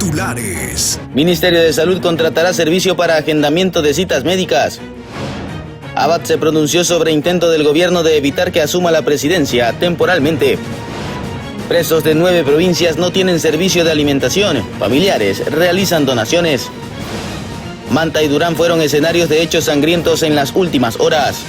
Titulares. Ministerio de Salud contratará servicio para agendamiento de citas médicas. Abad se pronunció sobre intento del gobierno de evitar que asuma la presidencia temporalmente. Presos de 9 provincias no tienen servicio de alimentación. Familiares realizan donaciones. Manta y Durán fueron escenarios de hechos sangrientos en las últimas horas.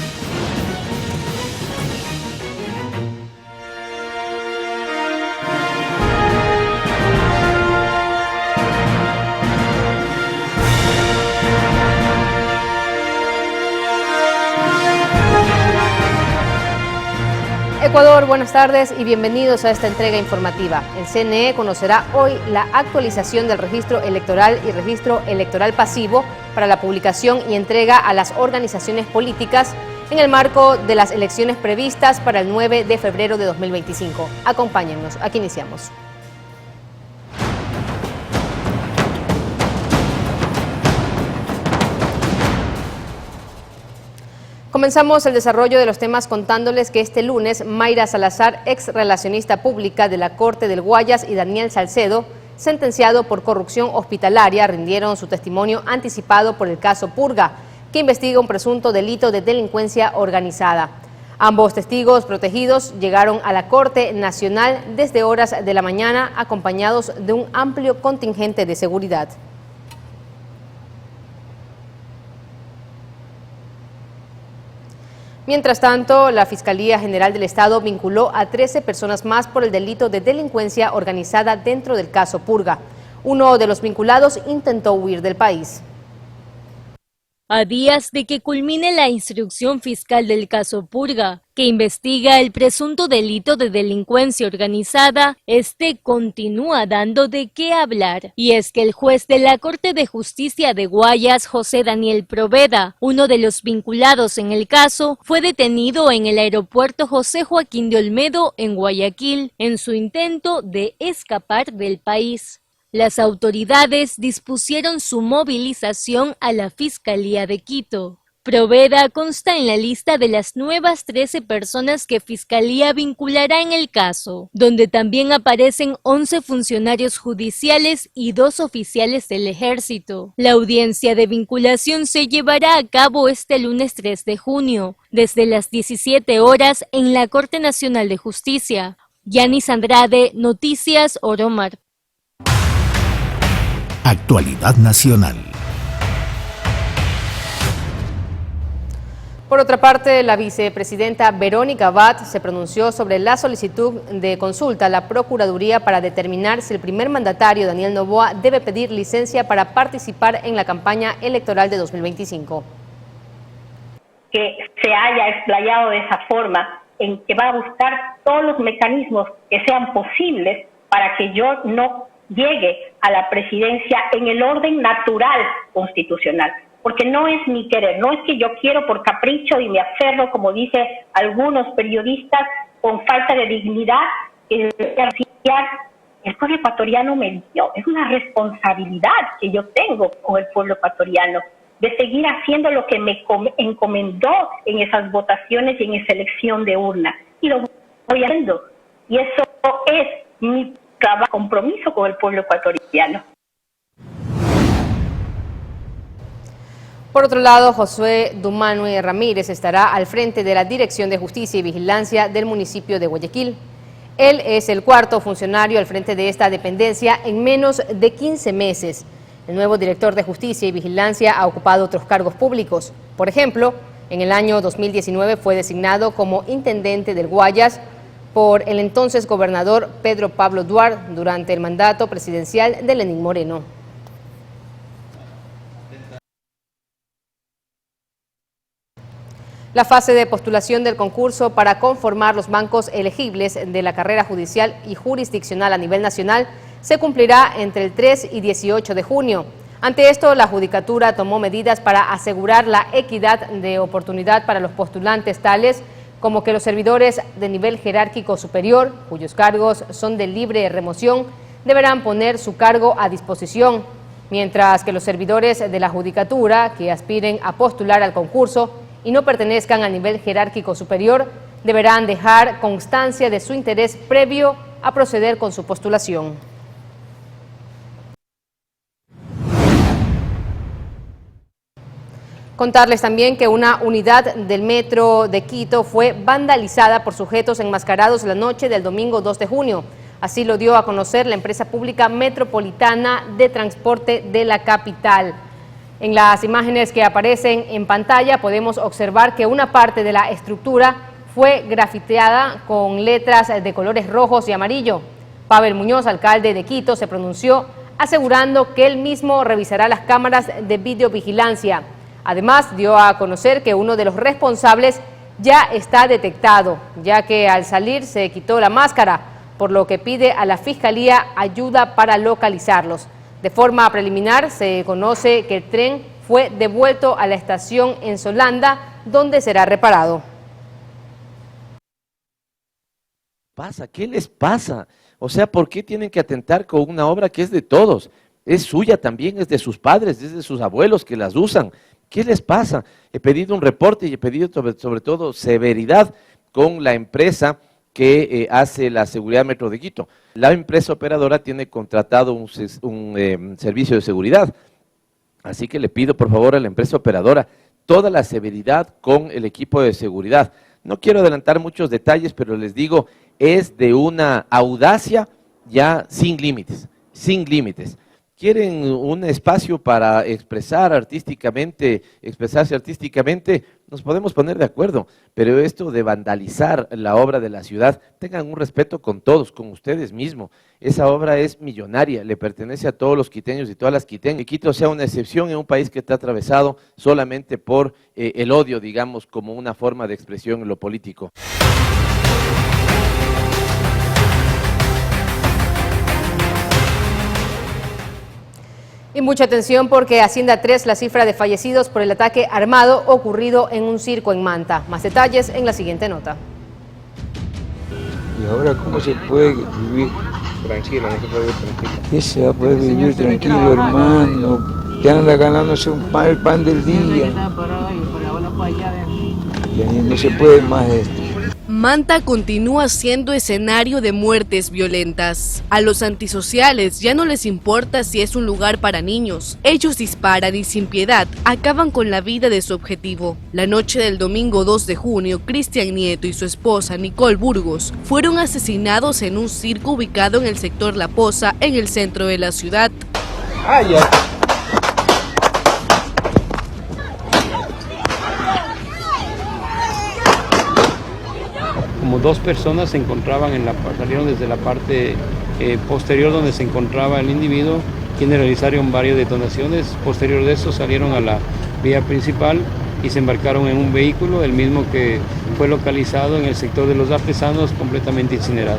Ecuador, buenas tardes y bienvenidos a esta entrega informativa. El CNE conocerá hoy la actualización del registro electoral y registro electoral pasivo para la publicación y entrega a las organizaciones políticas en el marco de las elecciones previstas para el 9 de febrero de 2025. Acompáñennos, aquí iniciamos. Comenzamos el desarrollo de los temas contándoles que este lunes Mayra Salazar, ex relacionista pública de la Corte del Guayas, y Daniel Salcedo, sentenciado por corrupción hospitalaria, rindieron su testimonio anticipado por el caso Purga, que investiga un presunto delito de delincuencia organizada. Ambos testigos protegidos llegaron a la Corte Nacional desde horas de la mañana acompañados de un amplio contingente de seguridad. Mientras tanto, la Fiscalía General del Estado vinculó a 13 personas más por el delito de delincuencia organizada dentro del caso Purga. Uno de los vinculados intentó huir del país. A días de que culmine la instrucción fiscal del caso Purga, que investiga el presunto delito de delincuencia organizada, este continúa dando de qué hablar. Y es que el juez de la Corte de Justicia de Guayas, José Daniel Proveda, uno de los vinculados en el caso, fue detenido en el aeropuerto José Joaquín de Olmedo, en Guayaquil, en su intento de escapar del país. Las autoridades dispusieron su movilización a la Fiscalía de Quito. Proveda consta en la lista de las nuevas 13 personas que Fiscalía vinculará en el caso, donde también aparecen 11 funcionarios judiciales y 2 oficiales del Ejército. La audiencia de vinculación se llevará a cabo este lunes 3 de junio, desde las 17 horas en la Corte Nacional de Justicia. Yanis Andrade, Noticias Oromar. Actualidad nacional. Por otra parte, la vicepresidenta Verónica Abad se pronunció sobre la solicitud de consulta a la Procuraduría para determinar si el primer mandatario, Daniel Noboa, debe pedir licencia para participar en la campaña electoral de 2025. Que se haya explayado de esa forma, en que va a buscar todos los mecanismos que sean posibles para que yo no llegue a la presidencia en el orden natural constitucional, porque no es mi querer, no es que yo quiero por capricho y me aferro, como dice algunos periodistas, con falta de dignidad. El pueblo ecuatoriano me dio, es una responsabilidad que yo tengo con el pueblo ecuatoriano, de seguir haciendo lo que me encomendó en esas votaciones y en esa elección de urna, y lo voy haciendo, y eso es mi compromiso con el pueblo ecuatoriano. Por otro lado, Josué Dumanue Ramírez estará al frente de la Dirección de Justicia y Vigilancia del municipio de Guayaquil. Él es el cuarto funcionario al frente de esta dependencia en menos de 15 meses. El nuevo director de Justicia y Vigilancia ha ocupado otros cargos públicos. Por ejemplo, en el año 2019 fue designado como intendente del Guayas por el entonces gobernador Pedro Pablo Duarte durante el mandato presidencial de Lenín Moreno. La fase de postulación del concurso para conformar los bancos elegibles de la carrera judicial y jurisdiccional a nivel nacional se cumplirá entre el 3 y 18 de junio. Ante esto, la Judicatura tomó medidas para asegurar la equidad de oportunidad para los postulantes, tales como que los servidores de nivel jerárquico superior, cuyos cargos son de libre remoción, deberán poner su cargo a disposición, mientras que los servidores de la Judicatura que aspiren a postular al concurso y no pertenezcan al nivel jerárquico superior, deberán dejar constancia de su interés previo a proceder con su postulación. Contarles también que una unidad del metro de Quito fue vandalizada por sujetos enmascarados la noche del domingo 2 de junio. Así lo dio a conocer la empresa pública metropolitana de transporte de la capital. En las imágenes que aparecen en pantalla podemos observar que una parte de la estructura fue grafiteada con letras de colores rojos y amarillo. Pavel Muñoz, alcalde de Quito, se pronunció asegurando que él mismo revisará las cámaras de videovigilancia. Además, dio a conocer que uno de los responsables ya está detectado, ya que al salir se quitó la máscara, por lo que pide a la Fiscalía ayuda para localizarlos. De forma preliminar, se conoce que el tren fue devuelto a la estación en Solanda, donde será reparado. ¿Qué les pasa? O sea, ¿por qué tienen que atentar con una obra que es de todos? Es suya también, es de sus padres, es de sus abuelos que las usan. ¿Qué les pasa? He pedido un reporte y he pedido sobre todo severidad con la empresa que hace la seguridad Metro de Quito. La empresa operadora tiene contratado un servicio de seguridad, así que le pido por favor a la empresa operadora toda la severidad con el equipo de seguridad. No quiero adelantar muchos detalles, pero les digo, es de una audacia ya sin límites, sin límites. Quieren un espacio para expresarse artísticamente, nos podemos poner de acuerdo, pero esto de vandalizar la obra de la ciudad, tengan un respeto con todos, con ustedes mismos. Esa obra es millonaria, le pertenece a todos los quiteños y todas las quiteñas. Que Quito sea una excepción en un país que está atravesado solamente por el odio, digamos, como una forma de expresión en lo político. Y mucha atención porque asciende a 3 la cifra de fallecidos por el ataque armado ocurrido en un circo en Manta. Más detalles en la siguiente nota. ¿Y ahora cómo se puede vivir? Tranquilo, no se puede vivir tranquilo. ¿Qué se va a poder vivir tranquilo, hermano? Que anda ganándose el pan del día. Ya no se puede más esto. Manta continúa siendo escenario de muertes violentas. A los antisociales ya no les importa si es un lugar para niños. Ellos disparan y sin piedad acaban con la vida de su objetivo. La noche del domingo 2 de junio, Cristian Nieto y su esposa Nicole Burgos fueron asesinados en un circo ubicado en el sector La Poza, en el centro de la ciudad. Como 2 personas se encontraban salieron desde la parte posterior donde se encontraba el individuo, quienes realizaron varias detonaciones. Posterior de eso salieron a la vía principal y se embarcaron en un vehículo, el mismo que fue localizado en el sector de Los Artesanos, completamente incinerado.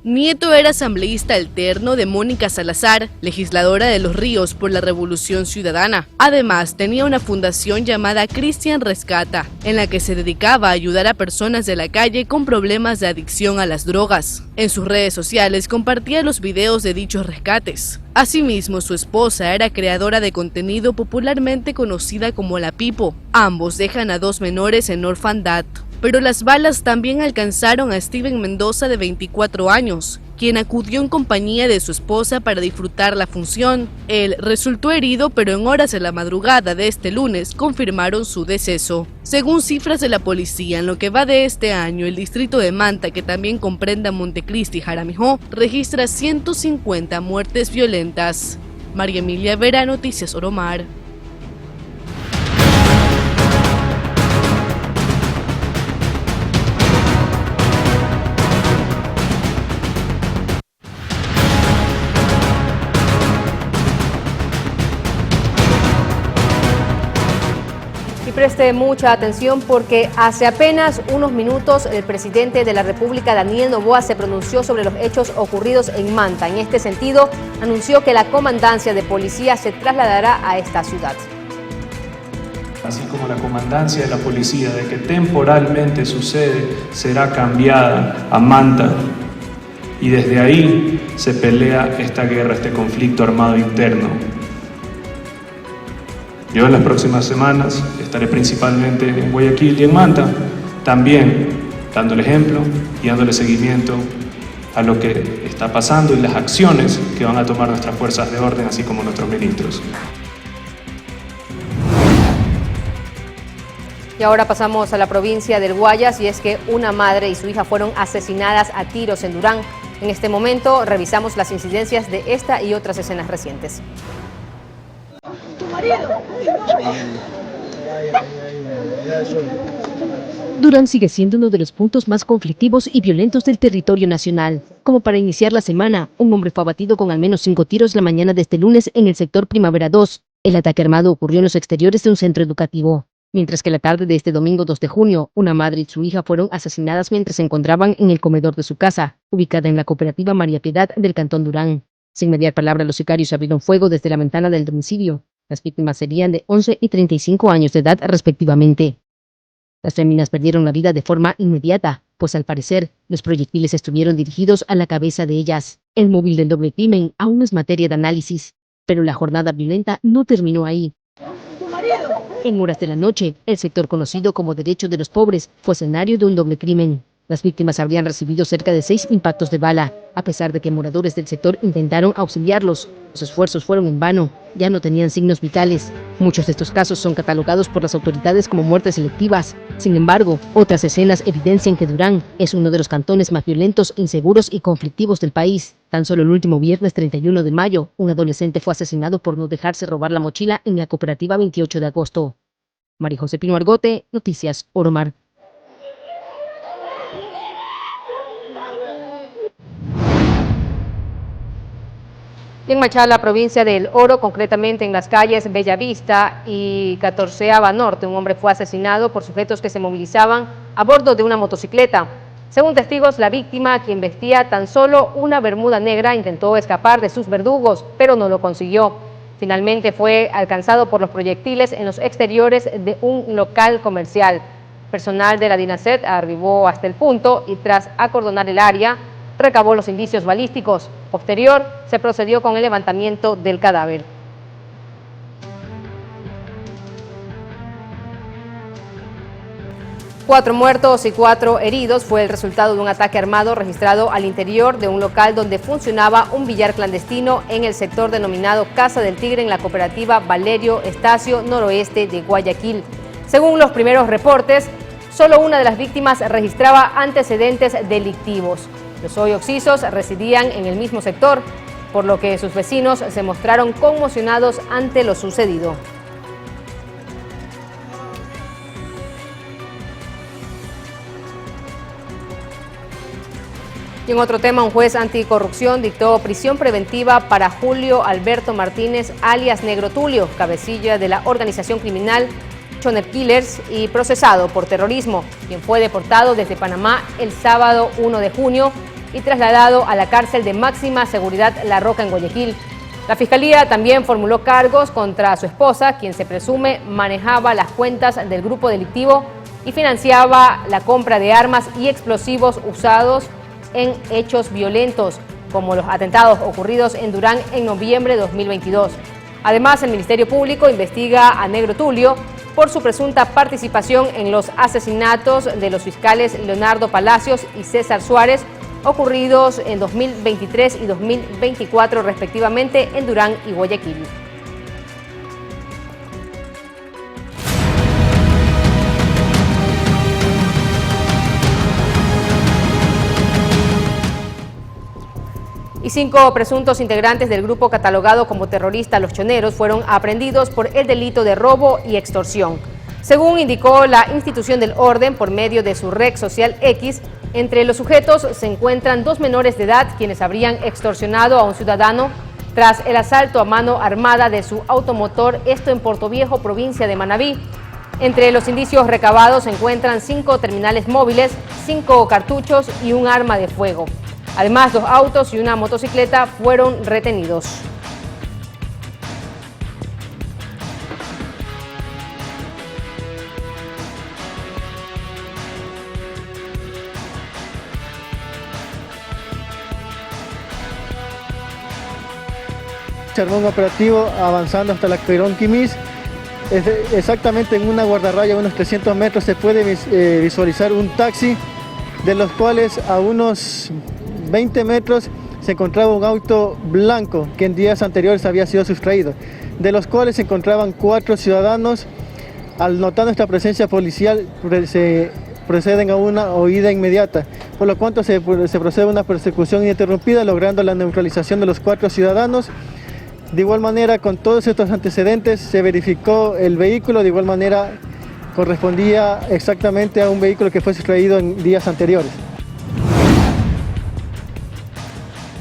Nieto era asambleísta alterno de Mónica Salazar, legisladora de Los Ríos por la Revolución Ciudadana. Además, tenía una fundación llamada Cristian Rescata, en la que se dedicaba a ayudar a personas de la calle con problemas de adicción a las drogas. En sus redes sociales compartía los videos de dichos rescates. Asimismo, su esposa era creadora de contenido popularmente conocida como La Pipo. Ambos dejan a 2 menores en orfandad. Pero las balas también alcanzaron a Steven Mendoza, de 24 años, quien acudió en compañía de su esposa para disfrutar la función. Él resultó herido, pero en horas de la madrugada de este lunes confirmaron su deceso. Según cifras de la policía, en lo que va de este año, el distrito de Manta, que también comprende a Montecristi y Jaramijó, registra 150 muertes violentas. María Emilia Vera, Noticias Oromar. Y preste mucha atención porque hace apenas unos minutos el presidente de la República, Daniel Noboa, se pronunció sobre los hechos ocurridos en Manta. En este sentido, anunció que la comandancia de policía se trasladará a esta ciudad. Así como la comandancia de la policía, de que temporalmente su sede será cambiada a Manta, y desde ahí se pelea esta guerra, este conflicto armado interno. Yo en las próximas semanas estaré principalmente en Guayaquil y en Manta, también dando el ejemplo y dándole seguimiento a lo que está pasando y las acciones que van a tomar nuestras fuerzas de orden, así como nuestros ministros. Y ahora pasamos a la provincia del Guayas, y es que una madre y su hija fueron asesinadas a tiros en Durán. En este momento revisamos las incidencias de esta y otras escenas recientes. Durán sigue siendo uno de los puntos más conflictivos y violentos del territorio nacional. Como para iniciar la semana, un hombre fue abatido con al menos 5 tiros la mañana de este lunes en el sector Primavera 2. El ataque armado ocurrió en los exteriores de un centro educativo. Mientras que la tarde de este domingo 2 de junio, una madre y su hija fueron asesinadas mientras se encontraban en el comedor de su casa, ubicada en la cooperativa María Piedad del Cantón Durán. Sin mediar palabra, los sicarios abrieron fuego desde la ventana del domicilio. Las víctimas serían de 11 y 35 años de edad respectivamente. Las féminas perdieron la vida de forma inmediata, pues al parecer, los proyectiles estuvieron dirigidos a la cabeza de ellas. El móvil del doble crimen aún es materia de análisis, pero la jornada violenta no terminó ahí. En horas de la noche, el sector conocido como Derecho de los Pobres fue escenario de un doble crimen. Las víctimas habrían recibido cerca de 6 impactos de bala. A pesar de que moradores del sector intentaron auxiliarlos, los esfuerzos fueron en vano, ya no tenían signos vitales. Muchos de estos casos son catalogados por las autoridades como muertes selectivas. Sin embargo, otras escenas evidencian que Durán es uno de los cantones más violentos, inseguros y conflictivos del país. Tan solo el último viernes 31 de mayo, un adolescente fue asesinado por no dejarse robar la mochila en la cooperativa 28 de agosto. María José Pino Argote, Noticias Oromar. En Machala, provincia del Oro, concretamente en las calles Bellavista y 14ª Norte, un hombre fue asesinado por sujetos que se movilizaban a bordo de una motocicleta. Según testigos, la víctima, quien vestía tan solo una bermuda negra, intentó escapar de sus verdugos, pero no lo consiguió. Finalmente fue alcanzado por los proyectiles en los exteriores de un local comercial. Personal de la DINASET arribó hasta el punto y tras acordonar el área, recabó los indicios balísticos. Posterior, se procedió con el levantamiento del cadáver. Cuatro muertos y 4 heridos fue el resultado de un ataque armado registrado al interior de un local donde funcionaba un billar clandestino en el sector denominado Casa del Tigre en la cooperativa Valerio Estacio Noroeste de Guayaquil. Según los primeros reportes, solo una de las víctimas registraba antecedentes delictivos. Los hoy occisos residían en el mismo sector, por lo que sus vecinos se mostraron conmocionados ante lo sucedido. Y en otro tema, un juez anticorrupción dictó prisión preventiva para Julio Alberto Martínez, alias Negro Tulio, cabecilla de la organización criminal Choner Killers y procesado por terrorismo, quien fue deportado desde Panamá el sábado 1 de junio y trasladado a la cárcel de máxima seguridad La Roca en Guayaquil. La Fiscalía también formuló cargos contra su esposa, quien se presume manejaba las cuentas del grupo delictivo y financiaba la compra de armas y explosivos usados en hechos violentos, como los atentados ocurridos en Durán en noviembre de 2022. Además, el Ministerio Público investiga a Negro Tulio por su presunta participación en los asesinatos de los fiscales Leonardo Palacios y César Suárez, ocurridos en 2023 y 2024 respectivamente en Durán y Guayaquil. Y 5 presuntos integrantes del grupo catalogado como terrorista Los Choneros fueron aprehendidos por el delito de robo y extorsión. Según indicó la institución del orden por medio de su red social X, entre los sujetos se encuentran 2 menores de edad quienes habrían extorsionado a un ciudadano tras el asalto a mano armada de su automotor, esto en Portoviejo, provincia de Manabí. Entre los indicios recabados se encuentran 5 terminales móviles, 5 cartuchos y un arma de fuego. Además, 2 autos y una motocicleta fueron retenidos. Se armó un operativo avanzando hasta la Perón Quimis. Exactamente en una guardarraya a unos 300 metros se puede visualizar un taxi, de los cuales a unos 20 metros se encontraba un auto blanco que en días anteriores había sido sustraído, de los cuales se encontraban 4 ciudadanos, Al notar nuestra presencia policial, se proceden a una huida inmediata, por lo cual se procede a una persecución ininterrumpida, logrando la neutralización de los 4 ciudadanos. De igual manera, con todos estos antecedentes, se verificó el vehículo, de igual manera correspondía exactamente a un vehículo que fue extraído en días anteriores.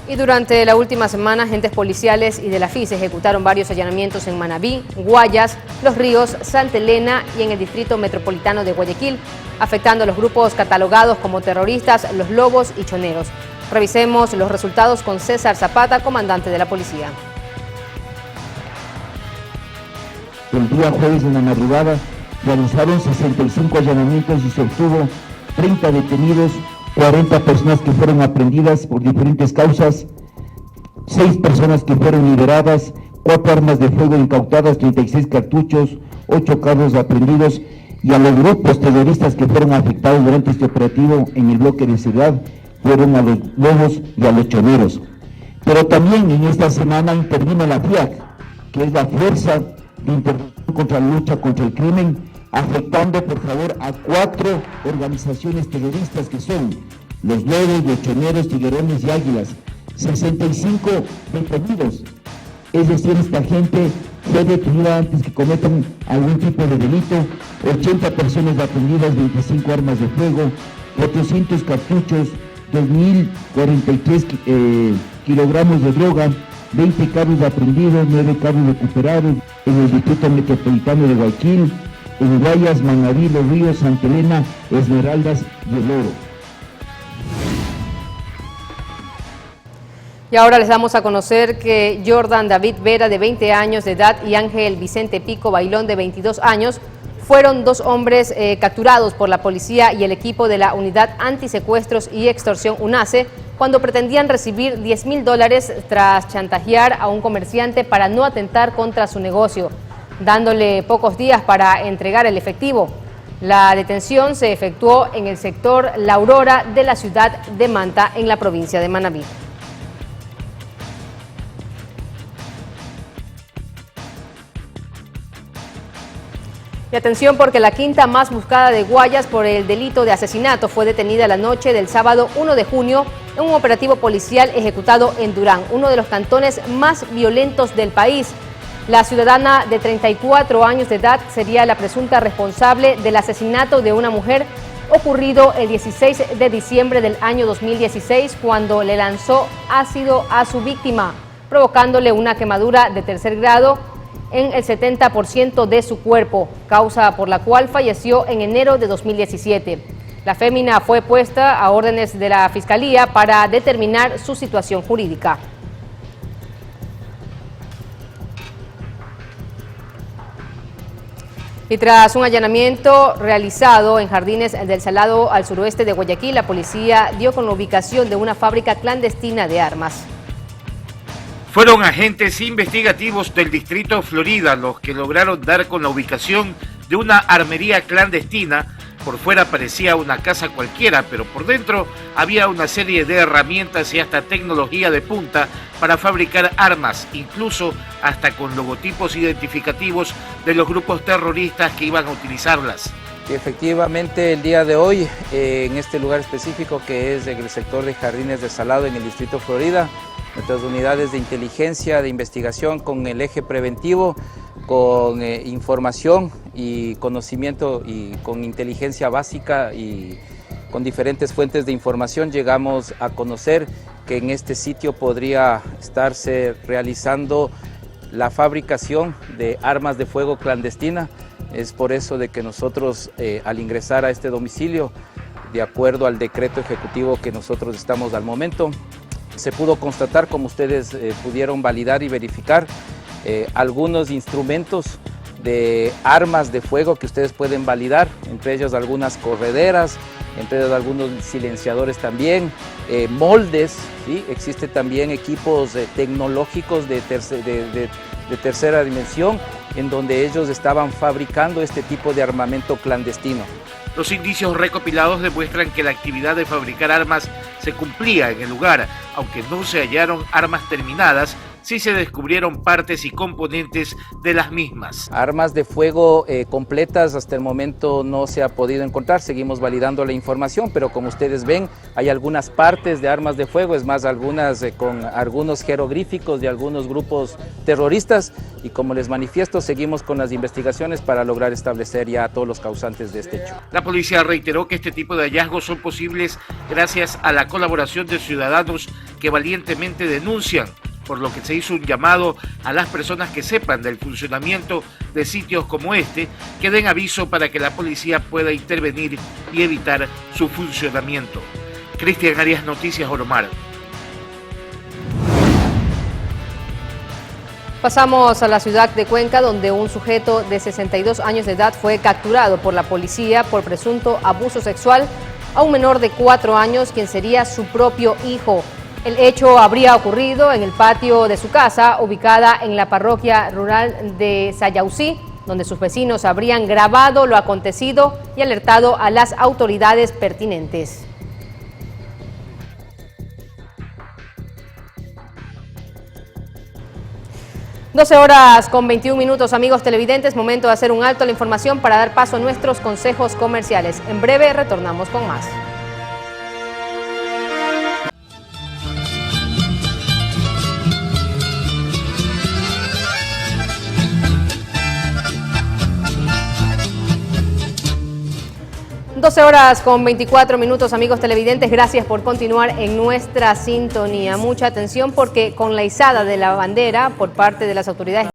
Y durante la última semana, agentes policiales y de la FIS ejecutaron varios allanamientos en Manabí, Guayas, Los Ríos, Santa Elena y en el distrito metropolitano de Guayaquil, afectando a los grupos catalogados como terroristas, los lobos y choneros. Revisemos los resultados con César Zapata, comandante de la policía. El día jueves en la madrugada realizaron 65 allanamientos y se obtuvo 30 detenidos, 40 personas que fueron aprehendidas por diferentes causas, 6 personas que fueron liberadas, 4 armas de fuego incautadas, 36 cartuchos, 8 carros aprehendidos, y a los grupos terroristas que fueron afectados durante este operativo en el bloque de Ciudad fueron a los lobos y a los choneros. Pero también en esta semana intervino la FIAC, que es la Fuerza de Intervención contra la Lucha contra el Crimen, afectando por favor a 4 organizaciones terroristas que son los lobos, los choneros, tiguerones y águilas. 65 detenidos, es decir, esta gente fue detenida antes que cometan algún tipo de delito. 80 personas aprendidas, 25 armas de fuego, 400 cartuchos, 2043 kilogramos de droga, 20 carros aprendidos, 9 carros recuperados en el distrito metropolitano de Guayaquil, en Guayas, Manabí, Los Ríos, Santa Elena, Esmeraldas y El Oro. Y ahora les damos a conocer que Jordan David Vera, de 20 años de edad, y Ángel Vicente Pico Bailón, de 22 años, fueron 2 hombres capturados por la policía y el equipo de la Unidad Antisecuestros y Extorsión UNACE cuando pretendían recibir $10,000 tras chantajear a un comerciante para no atentar contra su negocio, dándole pocos días para entregar el efectivo. La detención se efectuó en el sector La Aurora de la ciudad de Manta, en la provincia de Manabí. Y atención, porque la quinta más buscada de Guayas por el delito de asesinato fue detenida la noche del sábado 1 de junio en un operativo policial ejecutado en Durán, uno de los cantones más violentos del país. La ciudadana de 34 años de edad sería la presunta responsable del asesinato de una mujer ocurrido el 16 de diciembre del año 2016, cuando le lanzó ácido a su víctima, provocándole una quemadura de 3er grado en el 70% de su cuerpo, causa por la cual falleció en enero de 2017. La fémina fue puesta a órdenes de la Fiscalía para determinar su situación jurídica. Y tras un allanamiento realizado en Jardines del Salado, al suroeste de Guayaquil, la policía dio con la ubicación de una fábrica clandestina de armas. Fueron agentes investigativos del Distrito Florida los que lograron dar con la ubicación de una armería clandestina. Por fuera parecía una casa cualquiera, pero por dentro había una serie de herramientas y hasta tecnología de punta para fabricar armas, incluso hasta con logotipos identificativos de los grupos terroristas que iban a utilizarlas. Efectivamente, el día de hoy, en este lugar específico que es en el sector de Jardines del Salado, en el Distrito Florida, nuestras unidades de inteligencia, de investigación con el eje preventivo, con información y conocimiento y con inteligencia básica y con diferentes fuentes de información, llegamos a conocer que en este sitio podría estarse realizando la fabricación de armas de fuego clandestina. Es por eso de que nosotros al ingresar a este domicilio, de acuerdo al decreto ejecutivo que nosotros estamos al momento, se pudo constatar, como ustedes pudieron validar y verificar, algunos instrumentos de armas de fuego que ustedes pueden validar, entre ellos algunas correderas, entre ellos algunos silenciadores también, moldes, ¿sí? Existen también equipos tecnológicos de tercera dimensión, en donde ellos estaban fabricando este tipo de armamento clandestino. Los indicios recopilados demuestran que la actividad de fabricar armas se cumplía en el lugar, aunque no se hallaron armas terminadas si se descubrieron partes y componentes de las mismas. Armas de fuego completas hasta el momento no se ha podido encontrar, seguimos validando la información, pero como ustedes ven hay algunas partes de armas de fuego, es más algunas con algunos jeroglíficos de algunos grupos terroristas, y como les manifiesto seguimos con las investigaciones para lograr establecer ya a todos los causantes de este hecho. La policía reiteró que este tipo de hallazgos son posibles gracias a la colaboración de ciudadanos que valientemente denuncian, por lo que se hizo un llamado a las personas que sepan del funcionamiento de sitios como este, que den aviso para que la policía pueda intervenir y evitar su funcionamiento. Cristian Arias, Noticias Oromar. Pasamos a la ciudad de Cuenca, donde un sujeto de 62 años de edad fue capturado por la policía por presunto abuso sexual a un menor de 4 años, quien sería su propio hijo. El hecho habría ocurrido en el patio de su casa, ubicada en la parroquia rural de Sayausí, donde sus vecinos habrían grabado lo acontecido y alertado a las autoridades pertinentes. 12:21, amigos televidentes, momento de hacer un alto a la información para dar paso a nuestros consejos comerciales. En breve retornamos con más. Doce horas con 24 minutos, amigos televidentes, gracias por continuar en nuestra sintonía. Mucha atención porque con la izada de la bandera por parte de las autoridades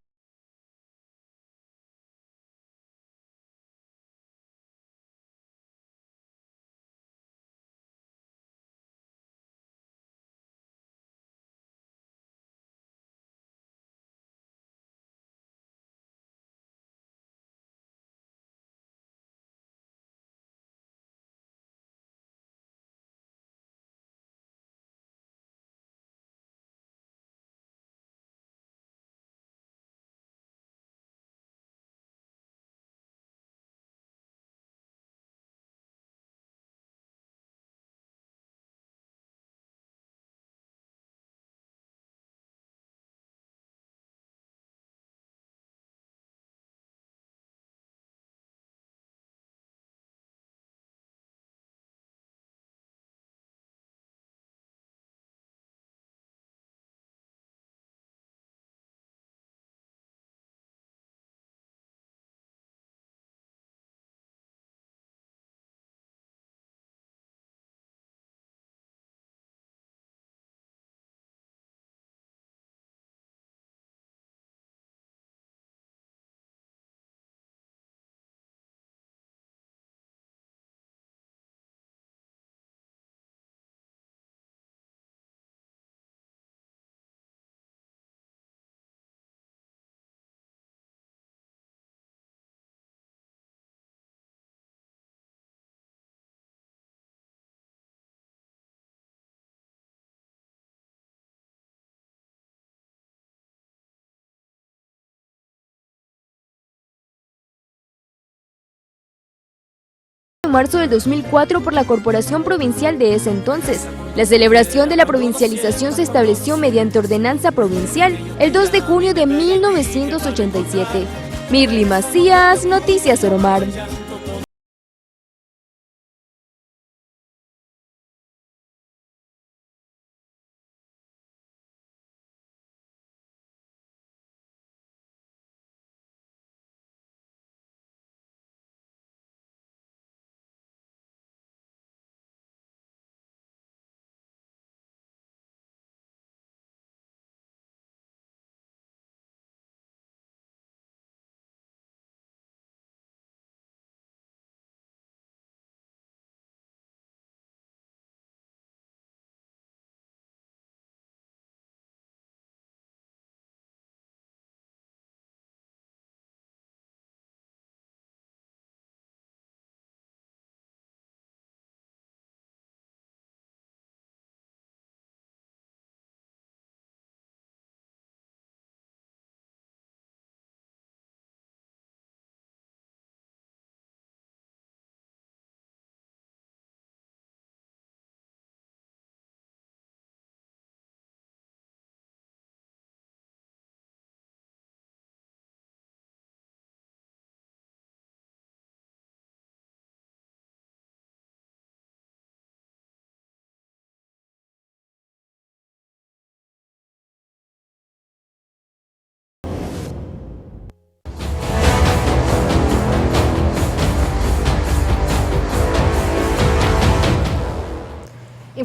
de marzo del 2004 por la Corporación Provincial de ese entonces. La celebración de la provincialización se estableció mediante ordenanza provincial el 2 de junio de 1987. Mirly Macías, Noticias Oromar.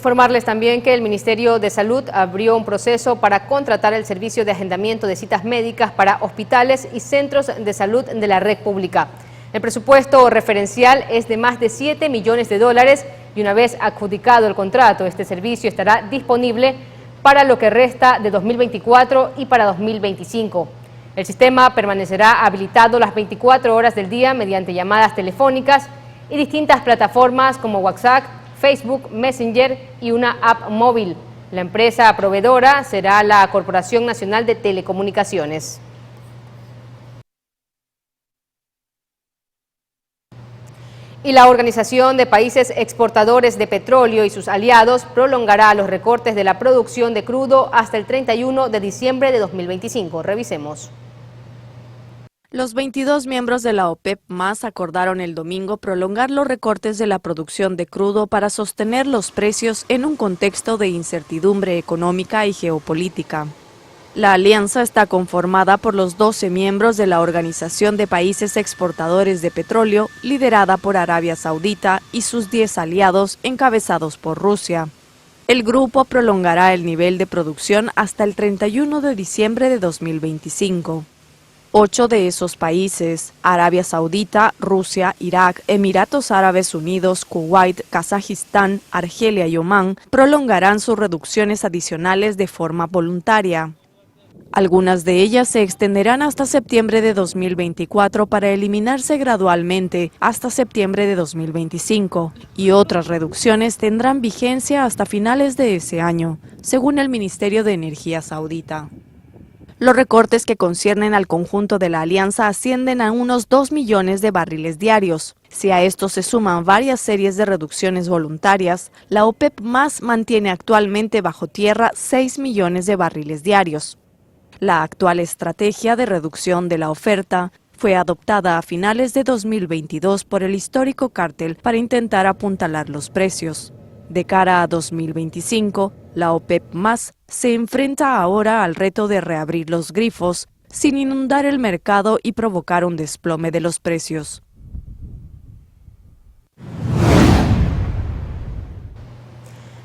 Informarles también que el Ministerio de Salud abrió un proceso para contratar el servicio de agendamiento de citas médicas para hospitales y centros de salud de la red pública. El presupuesto referencial es de más de $7 millones y una vez adjudicado el contrato, este servicio estará disponible para lo que resta de 2024 y para 2025. El sistema permanecerá habilitado las 24 horas del día mediante llamadas telefónicas y distintas plataformas como WhatsApp, Facebook, Messenger y una app móvil. La empresa proveedora será la Corporación Nacional de Telecomunicaciones. Y la Organización de Países Exportadores de Petróleo y sus aliados prolongará los recortes de la producción de crudo hasta el 31 de diciembre de 2025. Revisemos. Los 22 miembros de la OPEP+ acordaron el domingo prolongar los recortes de la producción de crudo para sostener los precios en un contexto de incertidumbre económica y geopolítica. La alianza está conformada por los 12 miembros de la Organización de Países Exportadores de Petróleo, liderada por Arabia Saudita, y sus 10 aliados, encabezados por Rusia. El grupo prolongará el nivel de producción hasta el 31 de diciembre de 2025. 8 de esos países, Arabia Saudita, Rusia, Irak, Emiratos Árabes Unidos, Kuwait, Kazajistán, Argelia y Omán, prolongarán sus reducciones adicionales de forma voluntaria. Algunas de ellas se extenderán hasta septiembre de 2024 para eliminarse gradualmente hasta septiembre de 2025, y otras reducciones tendrán vigencia hasta finales de ese año, según el Ministerio de Energía saudita. Los recortes que conciernen al conjunto de la alianza ascienden a unos 2 millones de barriles diarios. Si a esto se suman varias series de reducciones voluntarias, la OPEP+ mantiene actualmente bajo tierra 6 millones de barriles diarios. La actual estrategia de reducción de la oferta fue adoptada a finales de 2022 por el histórico cártel para intentar apuntalar los precios. De cara a 2025, la OPEP+ se enfrenta ahora al reto de reabrir los grifos sin inundar el mercado y provocar un desplome de los precios.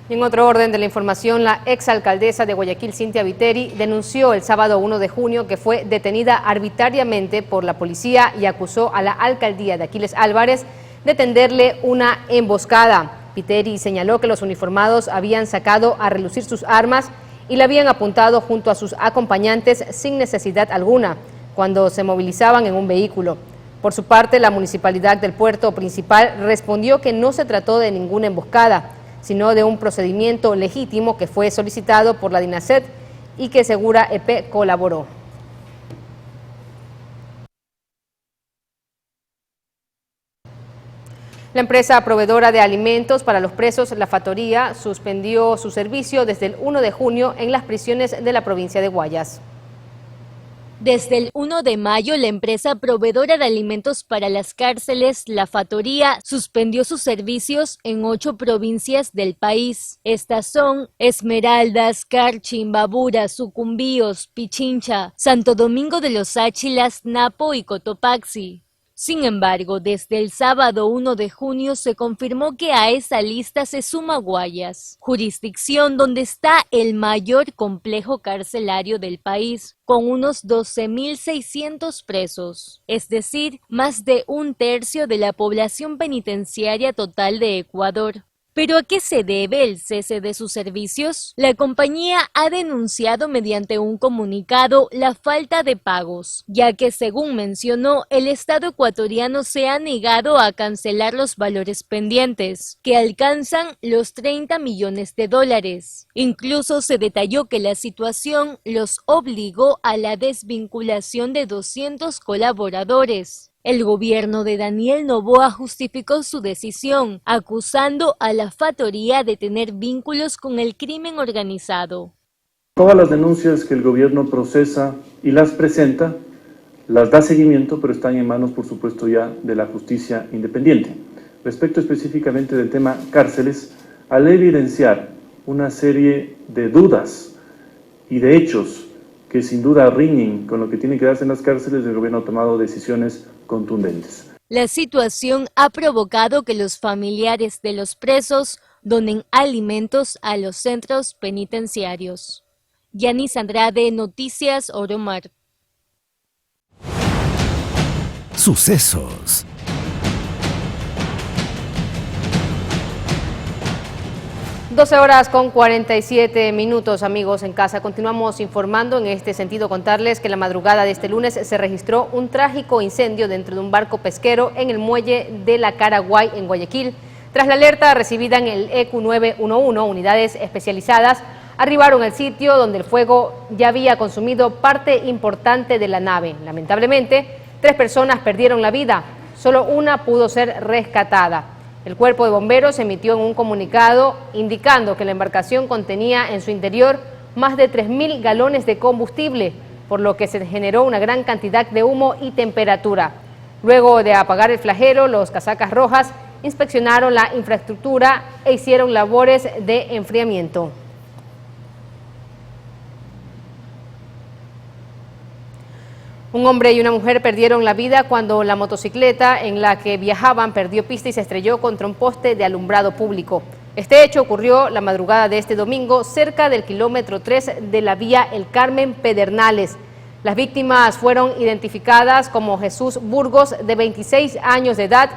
En otro orden de la información, la exalcaldesa de Guayaquil, Cintia Viteri, denunció el sábado 1 de junio que fue detenida arbitrariamente por la policía y acusó a la alcaldía de Aquiles Álvarez de tenderle una emboscada. Viteri señaló que los uniformados habían sacado a relucir sus armas y la habían apuntado junto a sus acompañantes sin necesidad alguna, cuando se movilizaban en un vehículo. Por su parte, la municipalidad del puerto principal respondió que no se trató de ninguna emboscada, sino de un procedimiento legítimo que fue solicitado por la DINASET y que Segura EP colaboró. La empresa proveedora de alimentos para los presos, La Factoría, suspendió su servicio desde el 1 de junio en las prisiones de la provincia de Guayas. Desde el 1 de mayo, la empresa proveedora de alimentos para las cárceles, La Factoría, suspendió sus servicios en 8 provincias del país. Estas son Esmeraldas, Carchi, Imbabura, Sucumbíos, Pichincha, Santo Domingo de los Áchilas, Napo y Cotopaxi. Sin embargo, desde el sábado 1 de junio se confirmó que a esa lista se suma Guayas, jurisdicción donde está el mayor complejo carcelario del país, con unos 12.600 presos, es decir, más de 1/3 de la población penitenciaria total de Ecuador. ¿Pero a qué se debe el cese de sus servicios? La compañía ha denunciado mediante un comunicado la falta de pagos, ya que según mencionó, el Estado ecuatoriano se ha negado a cancelar los valores pendientes, que alcanzan los $30 millones. Incluso se detalló que la situación los obligó a la desvinculación de 200 colaboradores. El gobierno de Daniel Noboa justificó su decisión, acusando a La Factoría de tener vínculos con el crimen organizado. Todas las denuncias que el gobierno procesa y las presenta, las da seguimiento, pero están en manos, por supuesto, ya de la justicia independiente. Respecto específicamente del tema cárceles, al evidenciar una serie de dudas y de hechos que sin duda riñen con lo que tiene que darse en las cárceles, el gobierno ha tomado decisiones contundentes. La situación ha provocado que los familiares de los presos donen alimentos a los centros penitenciarios. Yanis Andrade, Noticias Oro Mar. Sucesos. (12:47), amigos en casa. Continuamos informando. En este sentido, contarles que la madrugada de este lunes se registró un trágico incendio dentro de un barco pesquero en el muelle de la Caraguay, en Guayaquil. Tras la alerta recibida en el EQ 911, unidades especializadas arribaron al sitio donde el fuego ya había consumido parte importante de la nave. Lamentablemente, 3 personas perdieron la vida, solo una pudo ser rescatada. El cuerpo de bomberos emitió en un comunicado indicando que la embarcación contenía en su interior más de 3.000 galones de combustible, por lo que se generó una gran cantidad de humo y temperatura. Luego de apagar el flagelo, los casacas rojas inspeccionaron la infraestructura e hicieron labores de enfriamiento. Un hombre y una mujer perdieron la vida cuando la motocicleta en la que viajaban perdió pista y se estrelló contra un poste de alumbrado público. Este hecho ocurrió la madrugada de este domingo cerca del kilómetro 3 de la vía El Carmen Pedernales. Las víctimas fueron identificadas como Jesús Burgos, de 26 años de edad,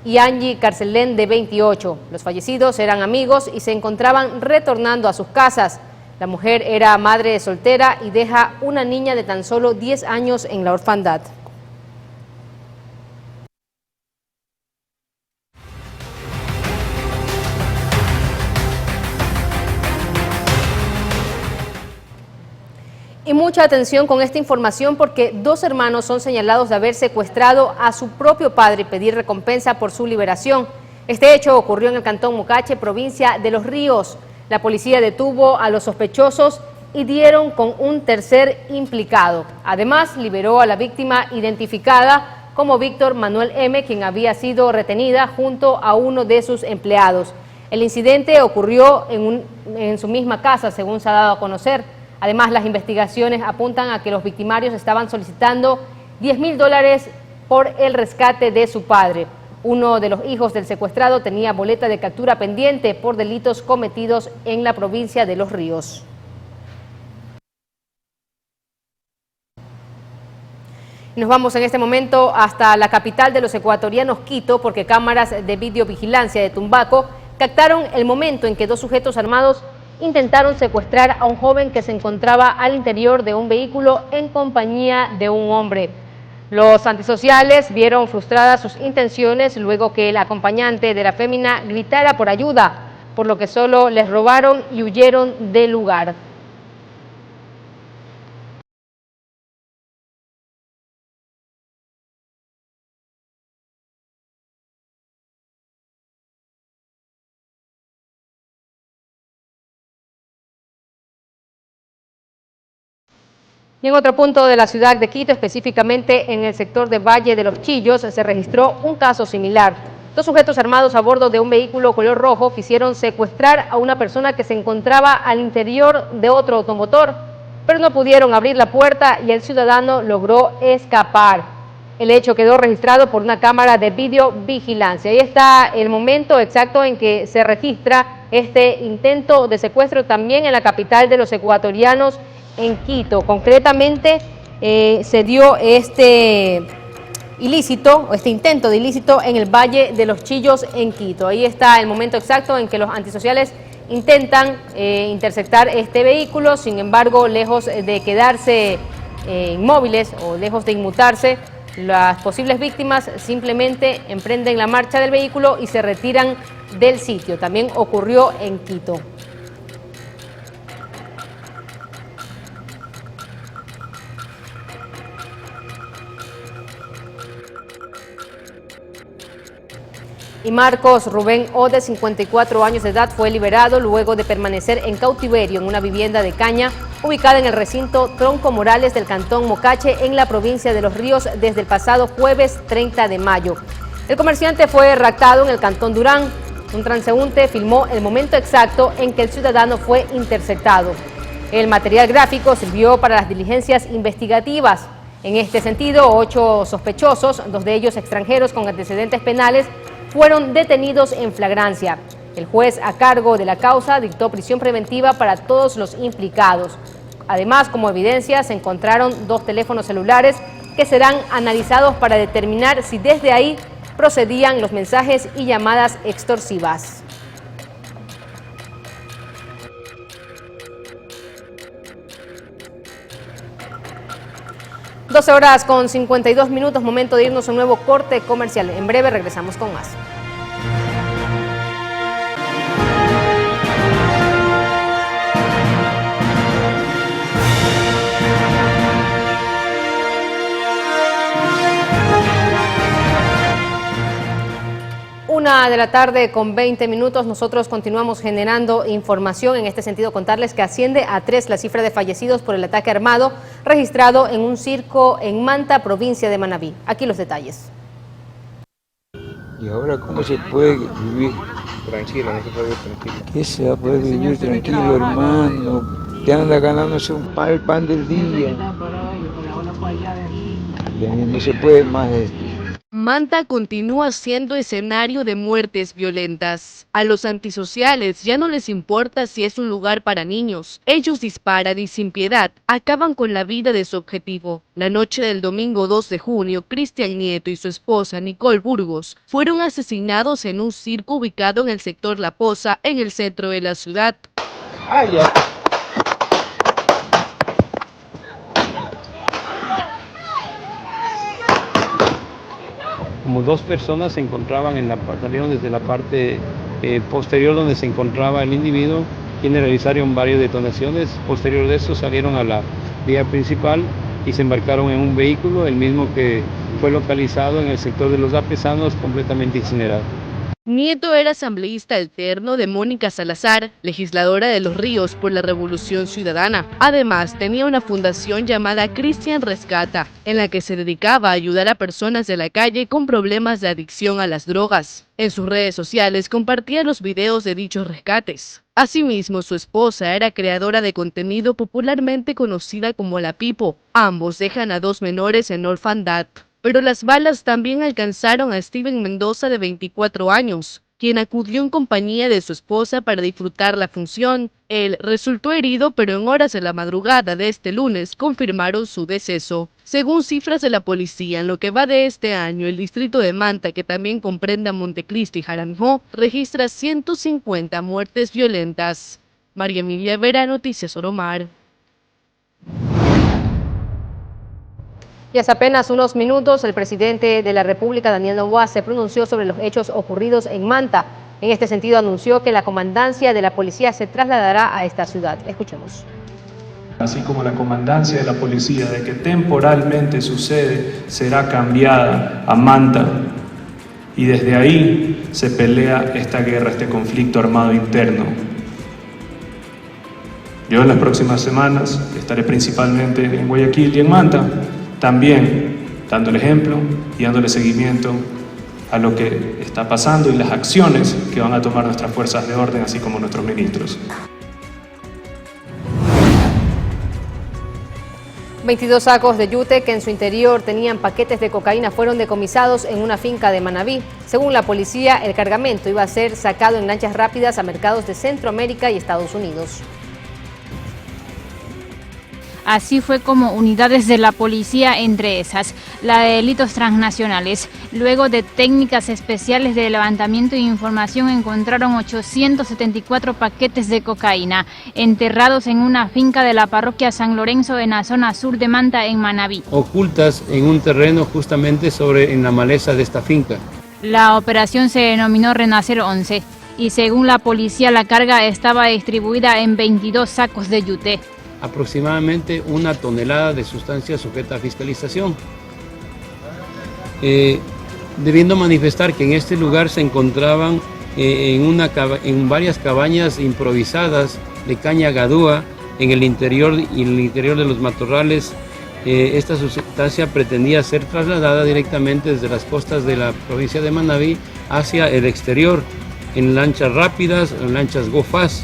y Angie Carcelén, de 28. Los fallecidos eran amigos y se encontraban retornando a sus casas. La mujer era madre soltera y deja una niña de tan solo 10 años en la orfandad. Y mucha atención con esta información porque 2 hermanos son señalados de haber secuestrado a su propio padre y pedir recompensa por su liberación. Este hecho ocurrió en el cantón Mocache, provincia de Los Ríos. La policía detuvo a los sospechosos y dieron con un tercer implicado. Además, liberó a la víctima identificada como Víctor Manuel M., quien había sido retenida junto a uno de sus empleados. El incidente ocurrió en su misma casa, según se ha dado a conocer. Además, las investigaciones apuntan a que los victimarios estaban solicitando $10.000 por el rescate de su padre. Uno de los hijos del secuestrado tenía boleta de captura pendiente por delitos cometidos en la provincia de Los Ríos. Nos vamos en este momento hasta la capital de los ecuatorianos, Quito, porque cámaras de videovigilancia de Tumbaco captaron el momento en que 2 sujetos armados intentaron secuestrar a un joven que se encontraba al interior de un vehículo en compañía de un hombre. Los antisociales vieron frustradas sus intenciones luego que el acompañante de la fémina gritara por ayuda, por lo que solo les robaron y huyeron del lugar. Y en otro punto de la ciudad de Quito, específicamente en el sector de Valle de los Chillos, se registró un caso similar. 2 sujetos armados a bordo de un vehículo color rojo quisieron secuestrar a una persona que se encontraba al interior de otro automotor, pero no pudieron abrir la puerta y el ciudadano logró escapar. El hecho quedó registrado por una cámara de videovigilancia. Ahí está el momento exacto en que se registra este intento de secuestro también en la capital de los ecuatorianos, en Quito. Concretamente se dio este intento de ilícito en el Valle de los Chillos, en Quito. Ahí está el momento exacto en que los antisociales intentan interceptar este vehículo. Sin embargo, lejos de quedarse inmóviles o lejos de inmutarse, las posibles víctimas simplemente emprenden la marcha del vehículo y se retiran del sitio. También ocurrió en Quito. Y Marcos Rubén O., de 54 años de edad, fue liberado luego de permanecer en cautiverio en una vivienda de caña ubicada en el recinto Tronco Morales del cantón Mocache, en la provincia de Los Ríos, desde el pasado jueves 30 de mayo. El comerciante fue raptado en el cantón Durán. Un transeúnte filmó el momento exacto en que el ciudadano fue interceptado. El material gráfico sirvió para las diligencias investigativas. En este sentido, 8 sospechosos, 2 de ellos extranjeros con antecedentes penales, fueron detenidos en flagrancia. El juez a cargo de la causa dictó prisión preventiva para todos los implicados. Además, como evidencia, se encontraron 2 teléfonos celulares que serán analizados para determinar si desde ahí procedían los mensajes y llamadas extorsivas. (12:52), momento de irnos a un nuevo corte comercial. En breve regresamos con más. Una de la tarde con 20 minutos, nosotros continuamos generando información. En este sentido, contarles que asciende a 3 la cifra de fallecidos por el ataque armado registrado en un circo en Manta, provincia de Manabí. Aquí los detalles. ¿Y ahora cómo se puede vivir? Tranquilo, no se puede vivir tranquilo. ¿Qué se va a poder vivir tranquilo, hermano? Te anda ganándose el pan del día. No se puede más esto. Manta continúa siendo escenario de muertes violentas. A los antisociales ya no les importa si es un lugar para niños. Ellos disparan y sin piedad acaban con la vida de su objetivo. La noche del domingo 2 de junio, Cristian Nieto y su esposa Nicole Burgos fueron asesinados en un circo ubicado en el sector La Poza, en el centro de la ciudad. Como 2 personas se encontraban salieron desde la parte posterior donde se encontraba el individuo, quienes realizaron varias detonaciones. Posterior de eso salieron a la vía principal y se embarcaron en un vehículo, el mismo que fue localizado en el sector de Los Apesanos, completamente incinerado. Nieto era asambleísta alterno de Mónica Salazar, legisladora de Los Ríos por la Revolución Ciudadana. Además, tenía una fundación llamada Cristian Rescata, en la que se dedicaba a ayudar a personas de la calle con problemas de adicción a las drogas. En sus redes sociales compartía los videos de dichos rescates. Asimismo, su esposa era creadora de contenido popularmente conocida como La Pipo. Ambos dejan a 2 menores en orfandad. Pero las balas también alcanzaron a Steven Mendoza, de 24 años, quien acudió en compañía de su esposa para disfrutar la función. Él resultó herido, pero en horas de la madrugada de este lunes confirmaron su deceso. Según cifras de la policía, en lo que va de este año, el distrito de Manta, que también comprende a Montecristi y Jaramillo, registra 150 muertes violentas. María Emilia Vera, Noticias Oromar. Y hace apenas unos minutos, el presidente de la República, Daniel Noboa, se pronunció sobre los hechos ocurridos en Manta. En este sentido, anunció que la comandancia de la policía se trasladará a esta ciudad. Escuchemos. Así como la comandancia de la policía de que temporalmente su sede será cambiada a Manta, y desde ahí se pelea esta guerra, este conflicto armado interno. Yo en las próximas semanas estaré principalmente en Guayaquil y en Manta, también dando el ejemplo y dándole seguimiento a lo que está pasando y las acciones que van a tomar nuestras fuerzas de orden, así como nuestros ministros. 22 sacos de yute que en su interior tenían paquetes de cocaína fueron decomisados en una finca de Manabí. Según la policía, el cargamento iba a ser sacado en lanchas rápidas a mercados de Centroamérica y Estados Unidos. Así fue como unidades de la policía, entre esas la de delitos transnacionales, luego de técnicas especiales de levantamiento de información, encontraron 874 paquetes de cocaína enterrados en una finca de la parroquia San Lorenzo en la zona sur de Manta, en Manabí. Ocultas en un terreno justamente en la maleza de esta finca. La operación se denominó Renacer 11 y según la policía la carga estaba distribuida en 22 sacos de yute. Aproximadamente 1 tonelada de sustancia sujeta a fiscalización. Debiendo manifestar que en este lugar se encontraban en varias cabañas improvisadas de caña gadúa en el interior de los matorrales. Esta sustancia pretendía ser trasladada directamente desde las costas de la provincia de Manabí hacia el exterior en lanchas rápidas, en lanchas GoFast,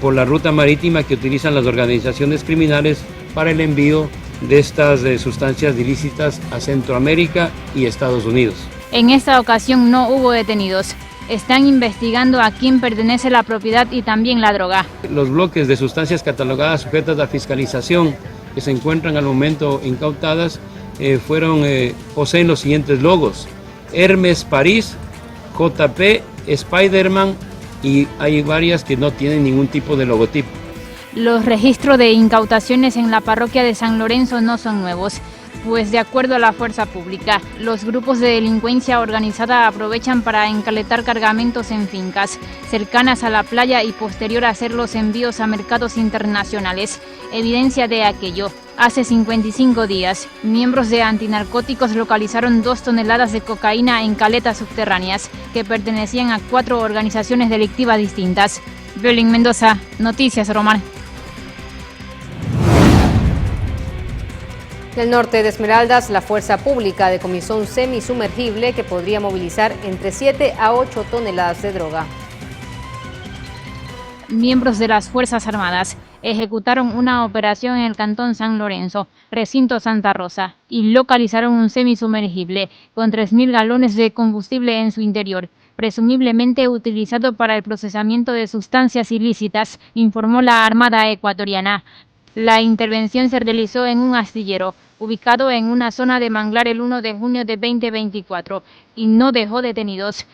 por la ruta marítima que utilizan las organizaciones criminales para el envío de estas sustancias ilícitas a Centroamérica y Estados Unidos. En esta ocasión no hubo detenidos. están investigando a quién pertenece la propiedad y también la droga. Los bloques de sustancias catalogadas sujetas a fiscalización que se encuentran al momento incautadas poseen los siguientes logos: Hermes París, JP, Spiderman, y hay varias que no tienen ningún tipo de logotipo. Los registros de incautaciones en la parroquia de San Lorenzo no son nuevos, pues de acuerdo a la fuerza pública, los grupos de delincuencia organizada aprovechan para encaletar cargamentos en fincas cercanas a la playa y posterior a hacer los envíos a mercados internacionales. Evidencia de aquello: hace 55 días, miembros de antinarcóticos localizaron 2 toneladas de cocaína en caletas subterráneas que pertenecían a 4 organizaciones delictivas distintas. Violín Mendoza, Noticias Román. En el norte de Esmeraldas, la fuerza pública decomisó un semisumergible que podría movilizar entre 7 a 8 toneladas de droga. Miembros de las Fuerzas Armadas ejecutaron una operación en el cantón San Lorenzo, recinto Santa Rosa, y localizaron un semisumergible con 3.000 galones de combustible en su interior, presumiblemente utilizado para el procesamiento de sustancias ilícitas, informó la Armada ecuatoriana. La intervención se realizó en un astillero, ubicado en una zona de manglar el 1 de junio de 2024, y no dejó detenidos.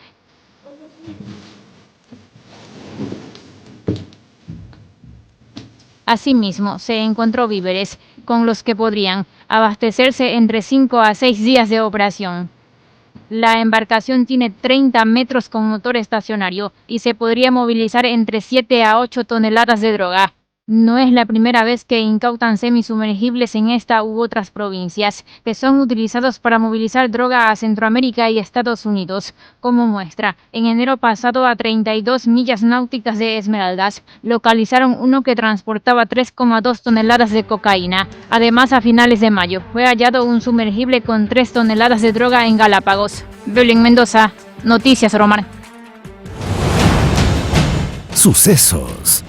Asimismo, se encontró víveres, con los que podrían abastecerse entre 5 a 6 días de operación. La embarcación tiene 30 metros con motor estacionario y se podría movilizar entre 7 a 8 toneladas de droga. No es la primera vez que incautan semisumergibles en esta u otras provincias, que son utilizados para movilizar droga a Centroamérica y Estados Unidos. Como muestra, en enero pasado, a 32 millas náuticas de Esmeraldas, localizaron uno que transportaba 3,2 toneladas de cocaína. Además, a finales de mayo, fue hallado un sumergible con 3 toneladas de droga en Galápagos. Violín Mendoza, Noticias Román. Sucesos.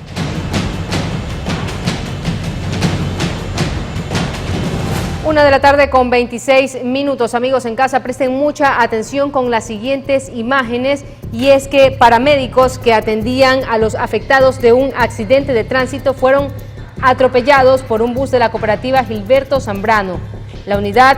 Una de la tarde con 26 minutos. Amigos en casa, presten mucha atención con las siguientes imágenes, y es que paramédicos que atendían a los afectados de un accidente de tránsito fueron atropellados por un bus de la cooperativa Gilberto Zambrano. La unidad,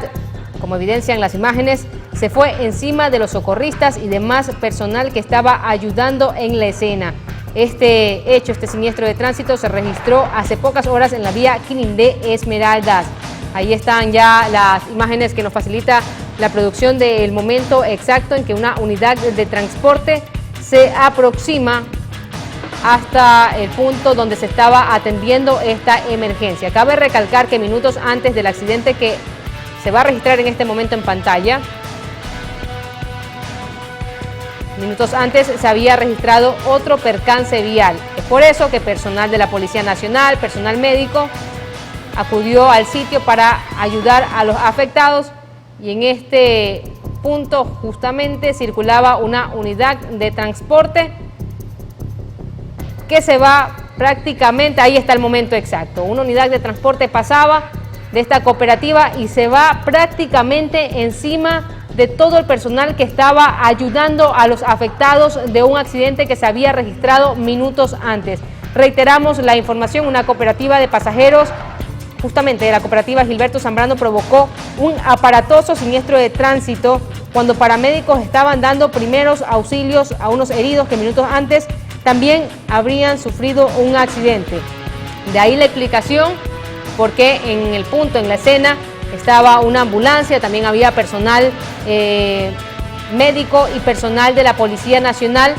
como evidencian las imágenes, se fue encima de los socorristas y demás personal que estaba ayudando en la escena. Este siniestro de tránsito se registró hace pocas horas en la vía Quinindé Esmeraldas. Ahí están ya las imágenes que nos facilita la producción del momento exacto en que una unidad de transporte se aproxima hasta el punto donde se estaba atendiendo esta emergencia. Cabe recalcar que minutos antes del accidente que se va a registrar en este momento en pantalla, minutos antes se había registrado otro percance vial. Es por eso que personal de la Policía Nacional, personal médico, acudió al sitio para ayudar a los afectados, y en este punto justamente circulaba una unidad de transporte que se va prácticamente, ahí está el momento exacto, una unidad de transporte pasaba de esta cooperativa y se va prácticamente encima de todo el personal que estaba ayudando a los afectados de un accidente que se había registrado minutos antes. Reiteramos la información: una cooperativa de pasajeros justamente de la cooperativa Gilberto Zambrano provocó un aparatoso siniestro de tránsito cuando paramédicos estaban dando primeros auxilios a unos heridos que minutos antes también habrían sufrido un accidente. De ahí la explicación porque en el punto, en la escena, estaba una ambulancia, también había personal médico y personal de la Policía Nacional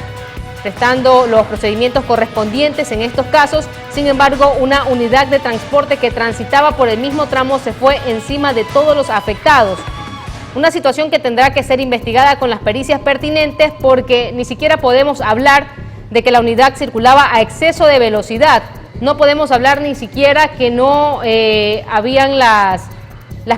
prestando los procedimientos correspondientes en estos casos. Sin embargo, una unidad de transporte que transitaba por el mismo tramo se fue encima de todos los afectados. Una situación que tendrá que ser investigada con las pericias pertinentes, porque ni siquiera podemos hablar de que la unidad circulaba a exceso de velocidad. No podemos hablar ni siquiera que no habían las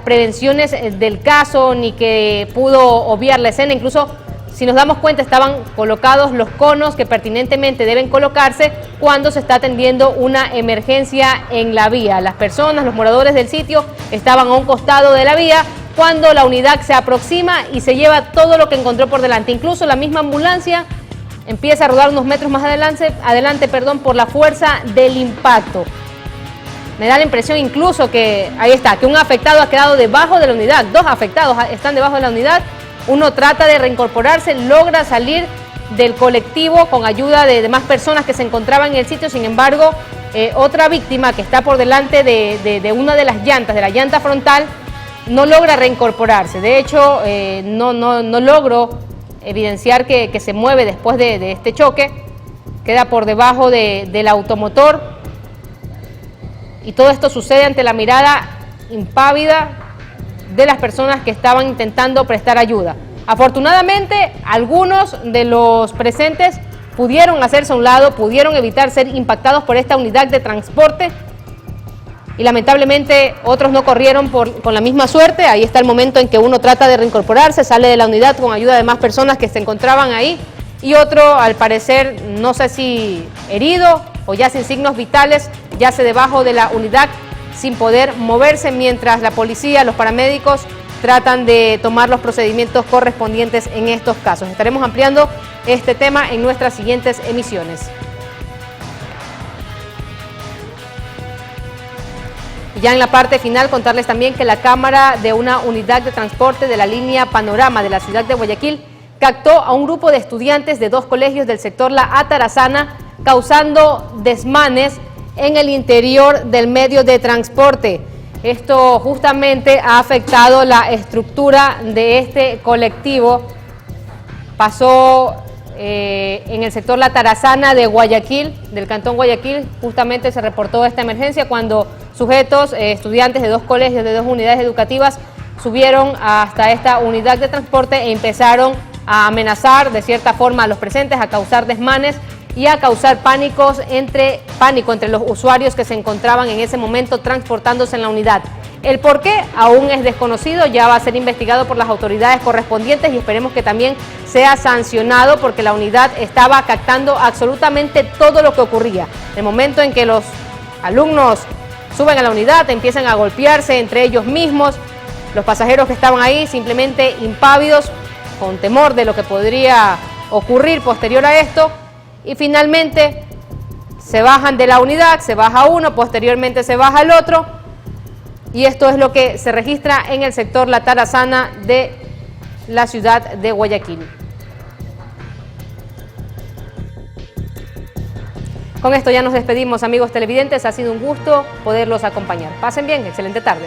prevenciones del caso, ni que pudo obviar la escena. Incluso, si nos damos cuenta, estaban colocados los conos que pertinentemente deben colocarse cuando se está atendiendo una emergencia en la vía. Las personas, los moradores del sitio, estaban a un costado de la vía cuando la unidad se aproxima y se lleva todo lo que encontró por delante. Incluso la misma ambulancia empieza a rodar unos metros más adelante, por la fuerza del impacto. Me da la impresión incluso que, ahí está, que un afectado ha quedado debajo de la unidad, 2 afectados están debajo de la unidad, uno trata de reincorporarse, logra salir del colectivo con ayuda de demás personas que se encontraban en el sitio. Sin embargo, otra víctima que está por delante de una de las llantas, de la llanta frontal, no logra reincorporarse. De hecho, no logro evidenciar que se mueve después de este choque, queda por debajo del automotor, y todo esto sucede ante la mirada impávida de las personas que estaban intentando prestar ayuda. Afortunadamente, algunos de los presentes pudieron hacerse a un lado, pudieron evitar ser impactados por esta unidad de transporte, y lamentablemente otros no corrieron con la misma suerte. Ahí está el momento en que uno trata de reincorporarse, sale de la unidad con ayuda de más personas que se encontraban ahí, y otro, al parecer, no sé si herido o ya sin signos vitales, yace debajo de la unidad sin poder moverse, mientras la policía, los paramédicos tratan de tomar los procedimientos correspondientes en estos casos. Estaremos ampliando este tema en nuestras siguientes emisiones. Y ya en la parte final, contarles también que la cámara de una unidad de transporte de la línea Panorama de la ciudad de Guayaquil captó a un grupo de estudiantes de 2 colegios del sector La Atarazana causando desmanes en el interior del medio de transporte. Esto justamente ha afectado la estructura de este colectivo. Pasó en el sector La Tarazana de Guayaquil, del cantón Guayaquil. Justamente se reportó esta emergencia cuando sujetos, estudiantes de 2 colegios, de 2 unidades educativas, subieron hasta esta unidad de transporte e empezaron a amenazar de cierta forma a los presentes, a causar desmanes y a causar pánico entre los usuarios que se encontraban en ese momento transportándose en la unidad. El por qué aún es desconocido, ya va a ser investigado por las autoridades correspondientes y esperemos que también sea sancionado, porque la unidad estaba captando absolutamente todo lo que ocurría. El momento en que los alumnos suben a la unidad, empiezan a golpearse entre ellos mismos, los pasajeros que estaban ahí simplemente impávidos, con temor de lo que podría ocurrir posterior a esto, y finalmente se bajan de la unidad, se baja uno, posteriormente se baja el otro, y esto es lo que se registra en el sector La Tarazana de la ciudad de Guayaquil. Con esto ya nos despedimos, amigos televidentes, ha sido un gusto poderlos acompañar. Pasen bien, excelente tarde.